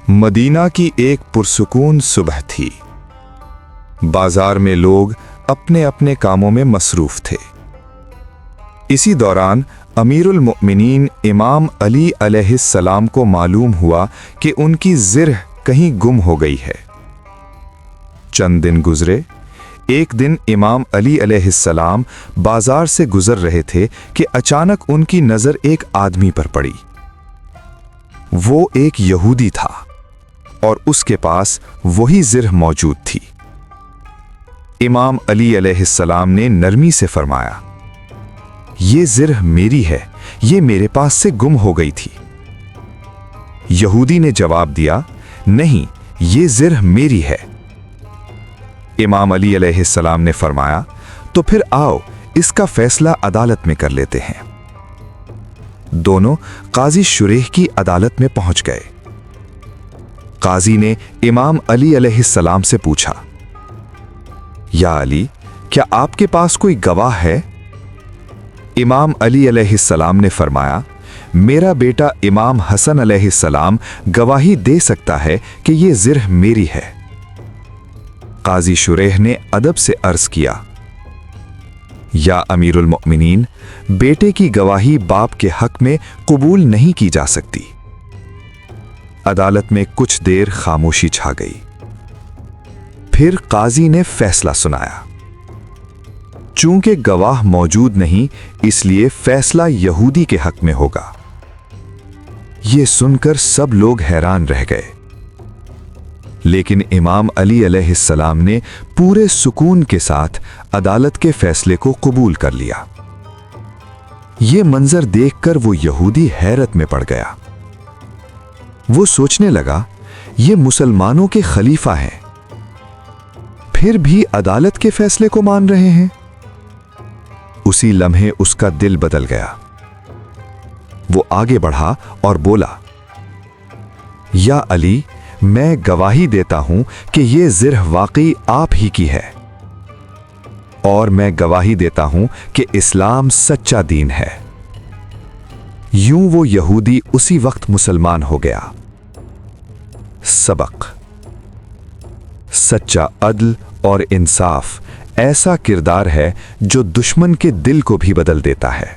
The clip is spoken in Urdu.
مدینہ کی ایک پرسکون صبح تھی۔ بازار میں لوگ اپنے اپنے کاموں میں مصروف تھے۔ اسی دوران امیر المؤمنین امام علی علیہ السلام کو معلوم ہوا کہ ان کی زرہ کہیں گم ہو گئی ہے۔ چند دن گزرے۔ ایک دن امام علی علیہ السلام بازار سے گزر رہے تھے کہ اچانک ان کی نظر ایک آدمی پر پڑی۔ وہ ایک یہودی تھا اور اس کے پاس وہی زرہ موجود تھی۔ امام علی علیہ السلام نے نرمی سے فرمایا، یہ زرہ میری ہے، یہ میرے پاس سے گم ہو گئی تھی۔ یہودی نے جواب دیا، نہیں، یہ زرہ میری ہے۔ امام علی علیہ السلام نے فرمایا، تو پھر آؤ اس کا فیصلہ عدالت میں کر لیتے ہیں۔ دونوں قاضی شریح کی عدالت میں پہنچ گئے۔ قاضی نے امام علی علیہ السلام سے پوچھا، یا علی، کیا آپ کے پاس کوئی گواہ ہے؟ امام علی علیہ السلام نے فرمایا، میرا بیٹا امام حسن علیہ السلام گواہی دے سکتا ہے کہ یہ زرہ میری ہے۔ قاضی شریح نے ادب سے عرض کیا، یا امیر المؤمنین، بیٹے کی گواہی باپ کے حق میں قبول نہیں کی جا سکتی۔ عدالت میں کچھ دیر خاموشی چھا گئی۔ پھر قاضی نے فیصلہ سنایا۔ چونکہ گواہ موجود نہیں، اس لیے فیصلہ یہودی کے حق میں ہوگا۔ یہ سن کر سب لوگ حیران رہ گئے، لیکن امام علی علیہ السلام نے پورے سکون کے ساتھ عدالت کے فیصلے کو قبول کر لیا۔ یہ منظر دیکھ کر وہ یہودی حیرت میں پڑ گیا۔ وہ سوچنے لگا، یہ مسلمانوں کے خلیفہ ہیں، پھر بھی عدالت کے فیصلے کو مان رہے ہیں۔ اسی لمحے اس کا دل بدل گیا۔ وہ آگے بڑھا اور بولا، یا علی، میں گواہی دیتا ہوں کہ یہ زرہ واقعی آپ ہی کی ہے، اور میں گواہی دیتا ہوں کہ اسلام سچا دین ہے۔ یوں وہ یہودی اسی وقت مسلمان ہو گیا۔ سبق: سچا عدل اور انصاف ایسا کردار ہے جو دشمن کے دل کو بھی بدل دیتا ہے۔